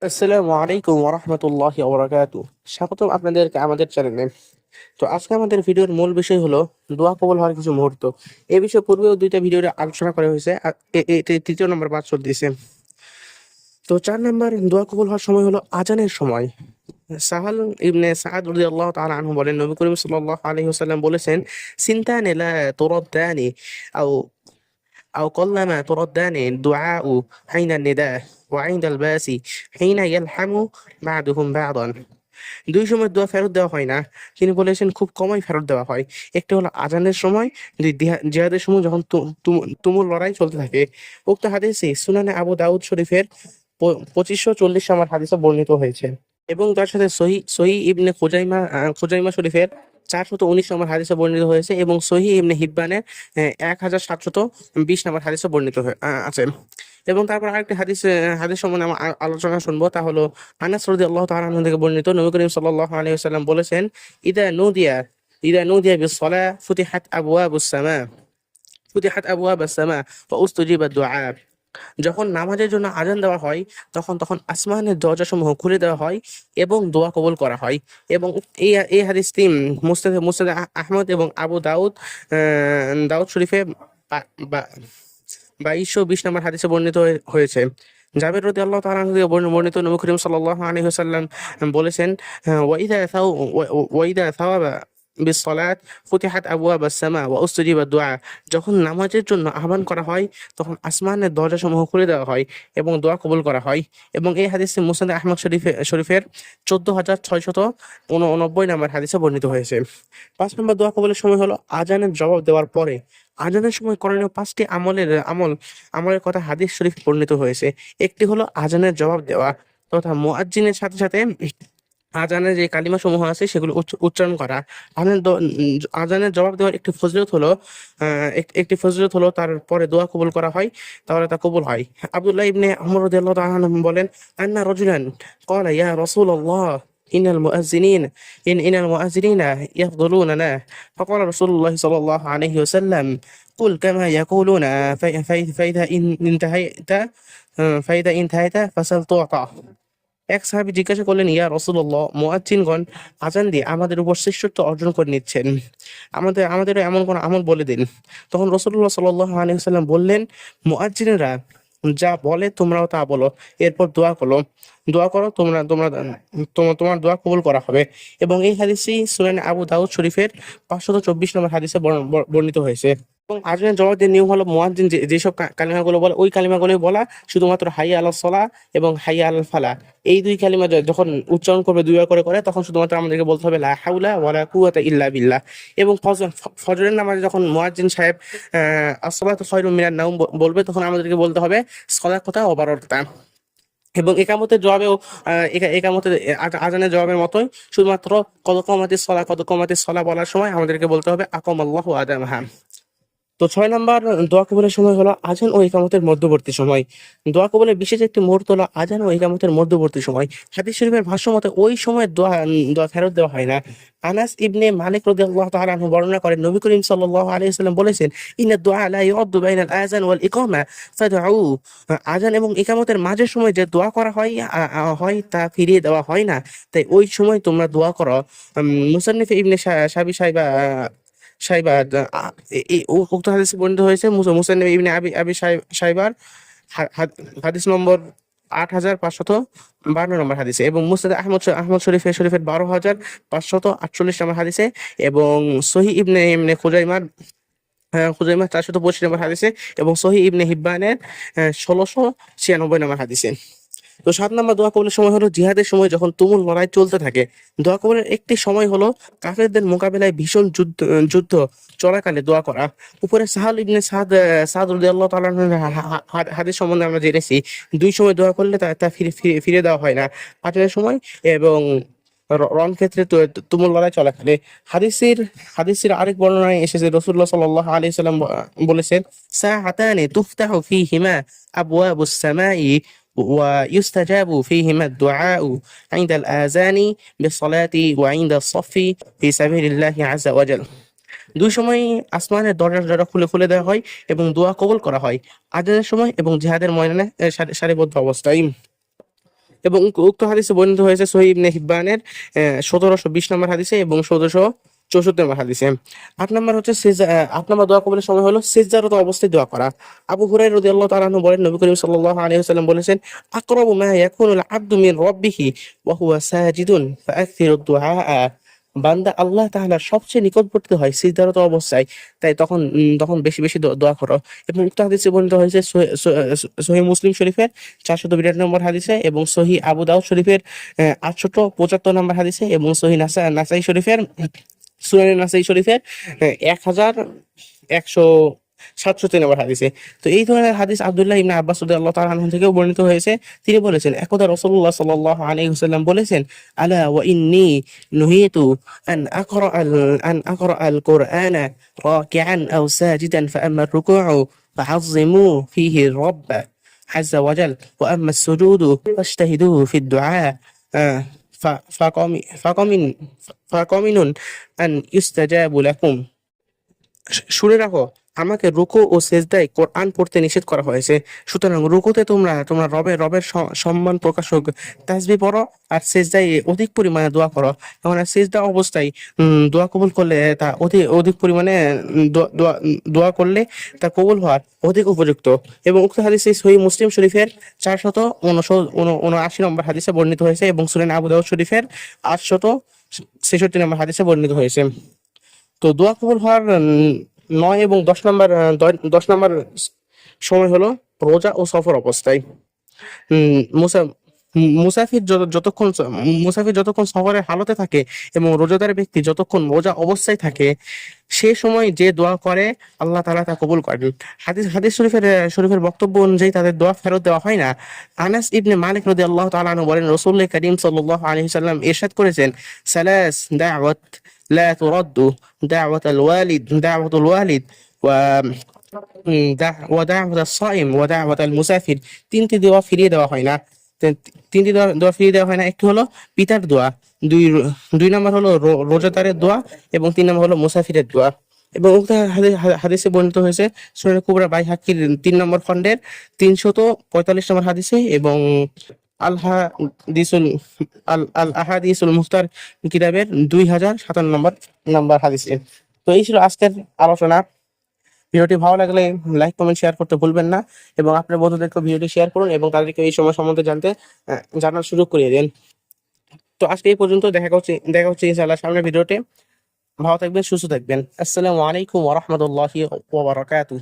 আসসালামু আলাইকুম ওরহমতুল্লাহি ওবরাকাতু। স্বাগতম আপনাদেরকে আমাদের চ্যানেলে। তো আজকে আমাদের ভিডিওর মূল বিষয় হলো দোয়া কবুল হওয়ার কিছু মুহূর্ত। এই বিষয়ে পূর্বেও দুইটা ভিডিওতে আলোচনা করা হয়েছে, আর এতে তৃতীয় নম্বর পাঠ চলতেছে। তো 4 নম্বর দোয়া কবুল হওয়ার সময় হলো আজানের সময়। সাহাল ইবনে সাদ রাদিয়াল্লাহু তাআলা আনহু বলেন, নবী করিম সাল্লাল্লাহু আলাইহি ওয়াসাল্লাম বলেছেন, সিনতানে লা তুরাদ্দানি আও أو قلما تردان الدعاء حين النداء وعند الباس حين يلحم بعضهم بعضا। দুই সময় দোয়া ফেরত দেওয়া হয় না, তিনি বলেছেন খুব কমই ফেরত দেওয়া হয়। একটা হলো আজানের সময়, দুই জিহাদের সময় যখন তুমুল লড়াই চলতে থাকে। উক্ত হাদিসে সুনানে আবু দাউদ শরীফের 2540 নম্বর হাদিসে বর্ণিত হয়েছে, এবং তার সাথে সহি সহি ইবনে খুজাইমা শরীফের 419 নম্বর হাদিসে বর্ণিত হয়েছে, এবং সহি ইবনে হিব্বানের 1720 নম্বর হাদিসে বর্ণিত আছে। এবং তারপর আরেকটি হাদিস সম্বন্ধে আমরা আলোচনা শুনবো, তা হলো আনাস রাদিয়াল্লাহু তাআলা আনহু থেকে বর্ণিত, নবী করিম সাল্লাল্লাহু আলাইহি ওয়াসাল্লাম বলেছেন, ইদা নুদিয়া বিস-সালাহ ফুতিহাত আবওয়াবুস সামা ওয়া উস্তুজিবাদ দুআ। যখন নামাজের জন্য আজান দেওয়া হয়, তখন আসমানের দরজাসমূহ খুলে দেওয়া হয় এবং দোয়া কবুল করা হয়। এবং এই হাদিসটি মুসনাদে আহমদ এবং আবু দাউদ শরীফে 2220 নম্বর হাদিসে বর্ণিত হয়েছে। জাবের রাদিয়াল্লাহু তাআলা আনহু থেকে বর্ণিত, নবী করিম সাল্লাল্লাহু আলাইহি ওয়াসাল্লাম বলেছেন, ওয়াইদা থাওয়াবা বিস-সালাত ফুতিহাত আবওয়াবুস-সামা ওয়া উস্তুজিবাদ দুআ। যখন নামাজের জন্য আহ্বান করা হয়, তখন আসমানের দরজাসমূহ খুলে দেওয়া হয় এবং দোয়া কবুল করা হয়। এবং এই হাদিসটি মুসনাদে আহমদ শরীফের 14689 নম্বর হাদিসে বর্ণিত হয়েছে। 5 নম্বর দোয়া কবুলের সময় হলো আজানের জবাব দেওয়ার পরে। আজানের সময় করণীয় 5টি আমলের কথা হাদিস শরীফ বর্ণিত হয়েছে। একটি হলো আজানের জবাব দেওয়া, তথা মুয়াজ্জিনের সাথে সাথে আজানের যে কালিমা সমূহ আছে সেগুলো উচ্চারণ করা। আজানের জবাব দেওয়ার একটি ফজিলত হলো তারপরে দোয়া কবুল করা হয়, তাহলে তা কবুল হয়। আব্দুল্লাহ ইবনে ওমর রাদিয়াল্লাহু তাআলা আনহু বলেন, আন্না রাজুলান ক্বালা ইয়া রাসূলুল্লাহ ইন্নাল মুআজ্জিনিনা ইয়াফদুলুনানা। فقال رسول الله صلى الله عليه وسلم قل كما يقولون فإذا انتهيت فسل تعطى। এক সাহাবী জিজ্ঞাসা করলেন, ইয়া রাসূলুল্লাহ, মুয়াজ্জিনগণ আজান দিয়ে আমাদের উপর শ্রেষ্ঠত্ব অর্জন করে নিচ্ছেন, আমাদেরও এমন কোন আমল বলে দিন। তখন রাসূলুল্লাহ সাল্লাল্লাহু আলাইহি ওয়াসাল্লাম বললেন, মুয়াজ্জিনেরা যা বলে তোমরাও তা বলো, এরপর দোয়া করো, তোমার দোয়া কবুল করা হবে। এবং এই হাদিসটি সুনানে আবু দাউদ শরীফের 524 নম্বর হাদিসে বর্ণিত হয়েছে। এবং আজানের জবাব দিয়ে নিয়ম হলো, মুয়াজ্জিন যেসব কালিমাগুলো বলে ওই কালিমাগুলোই বলা, শুধুমাত্র হাইয়া আলাস সালাহ এবং হাইয়া আলাল ফালাহ এই দুই কালিমা যখন উচ্চারণ করবে দুইবার করে তখন শুধুমাত্র আমাদেরকে বলতে হবে লা হাওলা ওয়ালা কুওয়াতা ইল্লা বিল্লাহ। এবং ফজরের নামাজে যখন মুয়াজ্জিন সাহেব আসসালাতু খায়রুম মিনান নাওম বলবে, তখন আমাদেরকে বলতে হবে সাদাকাতা ওয়া বারারতা। এবং একামতের আজানের জবাবের মতোই শুধুমাত্র কদ কমাতিস সালাহ বলার সময় আমাদেরকে বলতে হবে আকামাল্লাহু আদামাহা। তো 6 নম্বর দোয়া কবুলের সময় হলো আজান ও ইকামতের মধ্যবর্তী সময়। দোয়া কবুলের বিশেষ একটি মুহূর্ত হলো আজান ও ইকামতের মধ্যবর্তী সময়। হাদিস শরীফের ভাষ্য মতে ওই সময় দোয়া ফেরত দেওয়া হয় না। আনাস ইবনে মালিক রাদিয়াল্লাহু তাআলা আনহু বর্ণনা করেন, নবী করিম সাল্লাল্লাহু আলাইহি ওয়াসাল্লাম বলেছেন, ইন্নাদ দুআ লা ইউরাদ্দু বাইনাল আযান ওয়াল ইকামা ফাদউ। আজান এবং ইকামতের মাঝের সময় যে দোয়া করা হয় তা ফিরিয়ে দেওয়া হয় না, তাই ওই সময় তোমরা দোয়া করো। মুসান্নিফ ইবনে সাইবা উক্ত হাদিসে বর্ণিত হয়েছে মুসান্নিফ ইবনে আবি সাইবার হাদিস নম্বর 8552 নম্বর হাদিসে, এবং মুসনাদ আহমদ শরীফের 12548 নম্বর হাদিসে, এবং সহি ইবনে খুজাইমা 425 নম্বর হাদিসে, এবং সহি ইবনে হিব্বানের 1696 নম্বর হাদিসে। তো 7 নম্বর দোয়া কবুলের সময় হলো জিহাদের সময়, যখন তুমুল লড়াই চলতে থাকে। দোয়া কবুলের একটি সময় হলো কাফেরদের মোকাবেলায় ভীষণ যুদ্ধ চলাকালে দোয়া করা। উপরে সাহাল ইবনে সাদ রাদিয়াল্লাহু তাআলা হাদিস সম্বন্ধে আমরা জেনেছি, দুই সময় দোয়া করলে তা ফিরে দেওয়া হয় না, আজানের সময় এবং রণক্ষেত্রে তুমুল লড়াই চলাকালে। হাদিসের আরেক বর্ণনায় এসেছে, রাসূলুল্লাহ সাল্লাল্লাহু আলাইহি ওয়াসাল্লাম বলেছেন, সাআতানি তুফতাহু ফীহিমা আবওয়াবুস সামাই ويستجاب فيهما الدعاء عند الآذان بالصلاة وعند الصف في سبيل الله عز وجل। দুই সময় আসমানের দরজা খুলে দেওয়া হয় এবং দোয়া কবুল করা হয়, আজানের সময় এবং জিহাদের ময়দানে সারিবদ্ধ অবস্থায়। এবং উক্ত হাদিসে বর্ণিত হয়েছে সহিহ ইবনে হিব্বানের 1720 নম্বর হাদিসে এবং 1764 নম্বর হাদিসে। 8 নম্বর হচ্ছে 8 নম্বর দোয়া কবুলের সময় হলো সিজদারত অবস্থায় দোয়া করা। আবু হুরায়রা রাদিয়াল্লাহু তাআলা আনহু বলেন, নবী করিম সাল্লাল্লাহু আলাইহি ওয়াসাল্লাম বলেছেন, আকরাবু মা ইয়াকুনুল আবদু মিন রাব্বিহি ওয়া হুয়া সাজিদুন ফাআকথিরুদ দুআআ। বান্দা আল্লাহ তাআলার সবচেয়ে নিকটবর্তী হয় সিজদারত অবস্থায়, তাই তখন বেশি বেশি দোয়া করো। এবং উক্ত হাদিসে বর্ণিত হয়েছে সহিহ মুসলিম শরীফের 482 নম্বর হাদিসে এবং সহিহ আবু দাউদ শরীফের 875 নম্বর হাদিসে এবং সহিহ নাসাই শরীফের সুনানে নাসাই শরীফের 1167 নম্বর হাদিসে। তো এই ধরনের হাদিস আব্দুল্লাহ ইবনে আব্বাস রাদিয়াল্লাহু তাআলা আনহু থেকেও বর্ণিত হয়েছে। তিনি বলেছেন, একদা রাসূলুল্লাহ সাল্লাল্লাহু আলাইহি ওয়াসাল্লাম বলেছেন, আলা ওয়া ইন্নী নুহিতু আন আকরা আল কুরআনা রাকিআন আও সাজিদান ফাআম্মা الركوع فعظموا فيه الرب عز وجل وأما السجود فاجتهدوا في الدعاء فقمن فقمن أن يستجاب لكم। শুনে রাখো, আমাকে রুকু ও সেজদায় কোরআন পড়তে নিষেধ করা হয়েছে। সুতরাং রুকুতে তোমরা রবের সম্মান প্রকাশক তাসবিহ পড়ো, আর সেজদায় অধিক পরিমাণে দোয়া করো। এখন সেজদা অবস্থায় দোয়া কবুল করলে তা অধিক পরিমাণে দোয়া করলে তা কবুল হওয়ার অধিক উপযুক্ত। এবং উক্ত হাদিসে সহিহ মুসলিম শরীফের 479 নম্বর হাদিসে বর্ণিত হয়েছে এবং সুনান আবু দাউদ শরীফের 866 নম্বর হাদিসে বর্ণিত হয়েছে। তো দোয়া কবুল হওয়ার 9 এবং 10 নম্বর সময় হলো রোজা ও সফর অবস্থায়। উম, মুসা- মুসাফির যতক্ষণ সফরের হালতে থাকে এবং রোজাদার ব্যক্তি যতক্ষণ রোজা অবস্থায় থাকে, সে সময় যে দোয়া করে আল্লাহ তাআলা তা কবুল করেন। হাদিস শরীফের বক্তব্য অনুযায়ী তাদের দোয়া ফেরত দেওয়া হয় না। আনাস ইবনে মালিক রাদিয়াল্লাহু তাআলা আনহু বলেন, রাসূলুল্লাহ কারীম সাল্লাল্লাহু আলাইহি সাল্লাম ইরশাদ করেছেন, সালাস দাওয়াত লা তুরাদ্দু দাওয়াতুল ওয়ালিদ ওয়া দাওয়াত সাইম ওয়া দাওয়াত মুসাফির। তিনটি দোয়া ফিরিয়ে দেওয়া হয় না। তিনটি দোয়া ফিরিয়ে দেওয়া হয় না। একটি হলো পিতার দোয়া, দুই নম্বর হলো রোজাদারের দোয়া এবং 3 নম্বর হলো মুসাফিরের দোয়া। এবং উক্ত হাদিসে বর্ণিত হয়েছে সুনানে কুবরা বাইহাকির 3 নম্বর খণ্ডের 345 নম্বর হাদিসে এবং আল হাদিসুল আল আহাদিসুল মুখতার কিতাবের 2057 নম্বর হাদিসে। তো এই ছিল আজকের আলোচনা। ভিডিওটি ভালো লাগলে লাইক কমেন্ট শেয়ার করতে ভুলবেন না এবং আপনার বন্ধুদেরকে ভিডিওটি শেয়ার করুন এবং তাদেরকে এই সময় সম্বন্ধে জানার সুযোগ করিয়ে দেন। তো আজকে এই পর্যন্ত, দেখা হচ্ছে ইনশাআল্লাহ সামনের ভিডিওতে। ভালো থাকবেন, সুস্থ থাকবেন। আসসালামু আলাইকুম ওয়া রাহমাতুল্লাহি ওয়া বারাকাতুহু।